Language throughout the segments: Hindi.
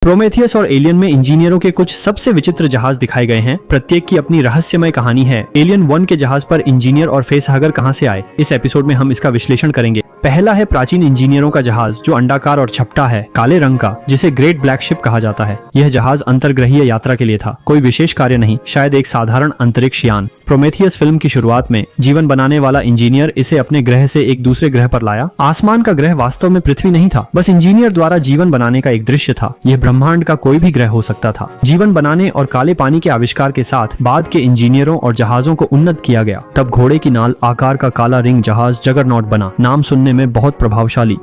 प्रोमेथियस और एलियन में इंजीनियरों के कुछ सबसे विचित्र जहाज दिखाए गए हैं। प्रत्येक की अपनी रहस्यमय कहानी है। एलियन 1 के जहाज पर इंजीनियर और फेसहगर कहां से आए, इस एपिसोड में हम इसका विश्लेषण करेंगे। पहला है प्राचीन इंजीनियरों का जहाज जो अंडाकार और छपटा है, काले रंग का, जिसे ग्रेट ब्लैक शिप कहा जाता है। यह जहाज अंतर्ग्रहीय यात्रा के लिए था, कोई विशेष कार्य नहीं, शायद एक साधारण अंतरिक्ष यान। प्रोमेथियस फिल्म की शुरुआत में जीवन बनाने वाला इंजीनियर इसे अपने ग्रह से एक दूसरे ग्रह पर लाया। आसमान का ग्रह वास्तव में पृथ्वी नहीं था, बस इंजीनियर द्वारा जीवन बनाने का एक दृश्य था। यह ब्रह्मांड का कोई भी ग्रह हो सकता था। जीवन बनाने और काले पानी के आविष्कार के साथ बाद के इंजीनियरों और जहाजों को उन्नत किया गया। तब घोड़े की नाल आकार का काला रिंग जहाज जगरनॉट बना। नाम सुनने में बहुत प्रभावशाली।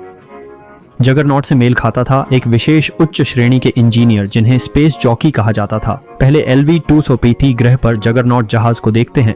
जगरनॉट से मेल खाता था एक विशेष उच्च श्रेणी के इंजीनियर जिन्हें स्पेस जॉकी कहा जाता था। पहले LV-230 ग्रह पर जगरनॉट जहाज को देखते हैं।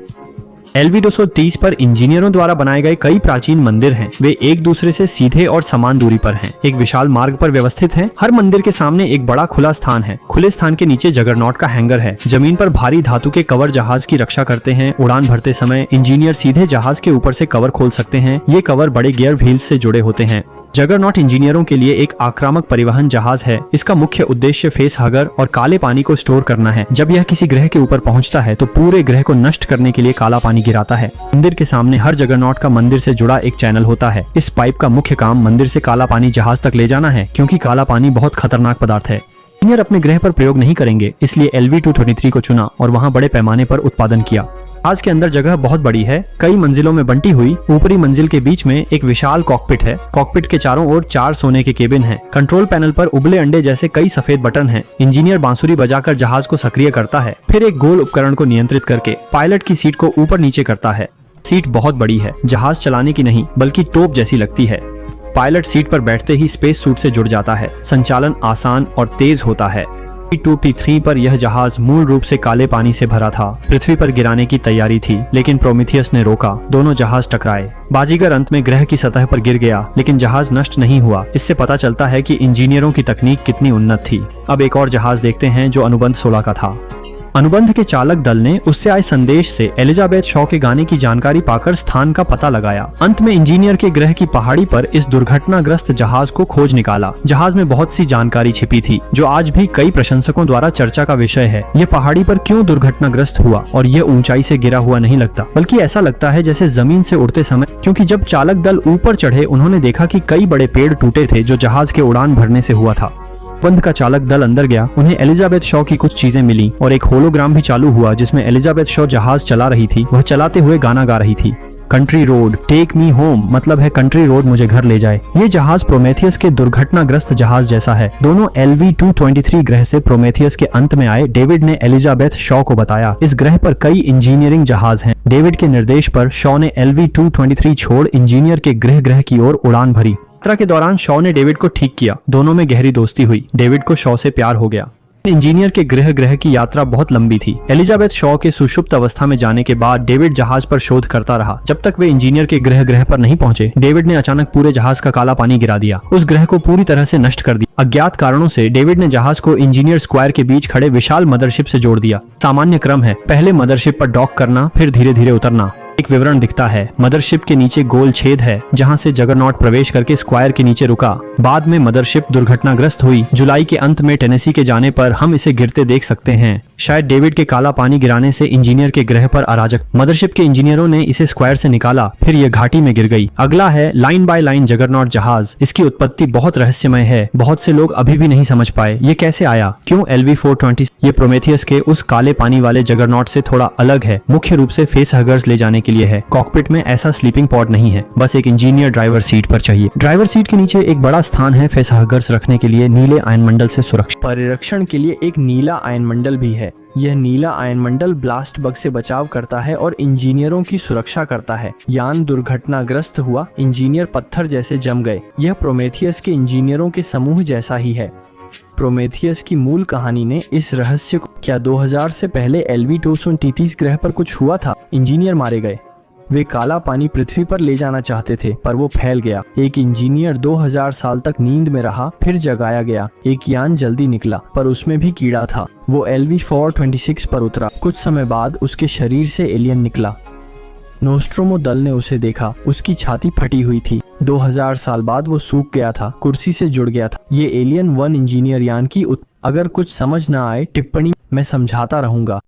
LV-230 पर इंजीनियरों द्वारा बनाए गए कई प्राचीन मंदिर हैं। वे एक दूसरे से सीधे और समान दूरी पर हैं, एक विशाल मार्ग पर व्यवस्थित हैं। हर मंदिर के सामने एक बड़ा खुला स्थान है। खुले स्थान के नीचे जगरनॉट का हैंगर है। जमीन पर भारी धातु के कवर जहाज की रक्षा करते हैं। उड़ान भरते समय इंजीनियर सीधे जहाज के ऊपर से कवर खोल सकते हैं। ये कवर बड़े गियर व्हील्स से जुड़े होते हैं। जगरनॉट इंजीनियरों के लिए एक आक्रामक परिवहन जहाज है। इसका मुख्य उद्देश्य फेसहगर और काले पानी को स्टोर करना है। जब यह किसी ग्रह के ऊपर पहुंचता है तो पूरे ग्रह को नष्ट करने के लिए काला पानी गिराता है। मंदिर के सामने हर जगरनॉट का मंदिर से जुड़ा एक चैनल होता है। इस पाइप का मुख्य काम मंदिर से काला पानी जहाज तक ले जाना है, क्योंकि काला पानी बहुत खतरनाक पदार्थ है। इंजीनियर अपने ग्रह पर प्रयोग नहीं करेंगे, इसलिए LV-223 को चुना और वहाँ बड़े पैमाने पर उत्पादन किया। जहाज के अंदर जगह बहुत बड़ी है, कई मंजिलों में बंटी हुई। ऊपरी मंजिल के बीच में एक विशाल कॉकपिट है। कॉकपिट के चारों ओर 4 सोने के केबिन हैं। कंट्रोल पैनल पर उबले अंडे जैसे कई सफेद बटन हैं। इंजीनियर बांसुरी बजाकर जहाज को सक्रिय करता है, फिर एक गोल उपकरण को नियंत्रित करके पायलट की सीट को ऊपर नीचे करता है। सीट बहुत बड़ी है, जहाज चलाने की नहीं बल्कि तोप जैसी लगती है। पायलट सीट पर बैठते ही स्पेस सूट से जुड़ जाता है। संचालन आसान और तेज होता है। LV-223 पर यह जहाज मूल रूप से काले पानी से भरा था। पृथ्वी पर गिराने की तैयारी थी, लेकिन प्रोमेथियस ने रोका। दोनों जहाज टकराए। बाजीगर अंत में ग्रह की सतह पर गिर गया, लेकिन जहाज नष्ट नहीं हुआ। इससे पता चलता है कि इंजीनियरों की तकनीक कितनी उन्नत थी। अब एक और जहाज देखते हैं जो अनुबंध 16 का था। अनुबंध के चालक दल ने उससे आए संदेश से एलिजाबेथ शॉ के गाने की जानकारी पाकर स्थान का पता लगाया। अंत में इंजीनियर के ग्रह की पहाड़ी पर इस दुर्घटनाग्रस्त जहाज को खोज निकाला। जहाज में बहुत सी जानकारी छिपी थी जो आज भी कई प्रशंसकों द्वारा चर्चा का विषय है। यह पहाड़ी पर क्यों दुर्घटनाग्रस्त हुआ, और यह ऊंचाई से गिरा हुआ नहीं लगता, बल्कि ऐसा लगता है जैसे जमीन से उड़ते समय, क्योंकि जब चालक दल ऊपर चढ़े उन्होंने देखा कि कई बड़े पेड़ टूटे थे जो जहाज के उड़ान भरने से हुआ था। बंद का चालक दल अंदर गया। उन्हें एलिजाबेथ शॉ की कुछ चीजें मिली और एक होलोग्राम भी चालू हुआ जिसमें एलिजाबेथ शॉ जहाज चला रही थी। वह चलाते हुए गाना गा रही थी। Country road take me home मतलब है कंट्री रोड मुझे घर ले जाए। ये जहाज प्रोमेथियस के दुर्घटनाग्रस्त जहाज जैसा है। दोनों LV-223 ग्रह से प्रोमेथियस के अंत में आए। डेविड ने एलिजाबेथ शॉ को बताया इस ग्रह पर कई इंजीनियरिंग जहाज हैं। डेविड के निर्देश पर शॉ ने LV-223 छोड़ इंजीनियर के ग्रह की ओर उड़ान भरी। यात्रा के दौरान शॉ ने डेविड को ठीक किया। दोनों में गहरी दोस्ती हुई। डेविड को शॉ से प्यार हो गया। इंजीनियर के ग्रह की यात्रा बहुत लंबी थी। एलिजाबेथ शॉ के सुषुप्त अवस्था में जाने के बाद डेविड जहाज पर शोध करता रहा। जब तक वे इंजीनियर के ग्रह पर नहीं पहुंचे, डेविड ने अचानक पूरे जहाज का काला पानी गिरा दिया। उस ग्रह को पूरी तरह से नष्ट कर दिया। अज्ञात कारणों से डेविड ने जहाज को इंजीनियर स्क्वायर के बीच खड़े विशाल मदरशिप से जोड़ दिया। सामान्य क्रम है, पहले मदरशिप पर डॉक करना, फिर धीरे धीरे उतरना। एक विवरण दिखता है। मदरशिप के नीचे गोल छेद है जहां से जगरनॉट प्रवेश करके स्क्वायर के नीचे रुका। बाद में मदरशिप दुर्घटनाग्रस्त हुई। जुलाई के अंत में टेनेसी के जाने पर हम इसे गिरते देख सकते हैं। शायद डेविड के काला पानी गिराने से इंजीनियर के ग्रह पर अराजक। मदरशिप के इंजीनियरों ने इसे स्क्वायर से निकाला, फिर यह घाटी में गिर गई। अगला है लाइन बाय लाइन जगरनॉट जहाज। इसकी उत्पत्ति बहुत रहस्यमय है। बहुत से लोग अभी भी नहीं समझ पाए ये कैसे आया, क्यों LV-420। ये प्रोमेथियस के उस काले पानी वाले जगरनॉट से थोड़ा अलग है। मुख्य रूप से फेसहगर्स ले जाने के लिए है। कॉकपिट में ऐसा स्लीपिंग पॉड नहीं है, बस एक इंजीनियर ड्राइवर सीट पर चाहिए। ड्राइवर सीट के नीचे एक बड़ा स्थान है फेसहगर्स रखने के लिए। नीले आयनमंडल से सुरक्षा परिरक्षण के लिए एक नीला आयनमंडल भी है। यह नीला आयनमंडल ब्लास्ट बग से बचाव करता है और इंजीनियरों की सुरक्षा करता है। यान दुर्घटनाग्रस्त हुआ, इंजीनियर पत्थर जैसे जम गए। यह प्रोमेथियस के इंजीनियरों के समूह जैसा ही है। प्रोमेथियस की मूल कहानी ने इस रहस्य को, क्या 2000 से पहले LV-223 ग्रह पर कुछ हुआ था? इंजीनियर मारे गए। वे काला पानी पृथ्वी पर ले जाना चाहते थे, पर वो फैल गया। एक इंजीनियर 2000 साल तक नींद में रहा, फिर जगाया गया। एक यान जल्दी निकला, पर उसमें भी कीड़ा था। वो LV-426 पर उतरा। कुछ समय बाद उसके शरीर से एलियन निकला। नोस्ट्रोमो दल ने उसे देखा। उसकी छाती फटी हुई थी। 2000 साल बाद वो सूख गया था, कुर्सी से जुड़ गया था। ये एलियन 1 इंजीनियर यान की अगर कुछ समझ ना आए टिप्पणी मैं समझाता रहूंगा।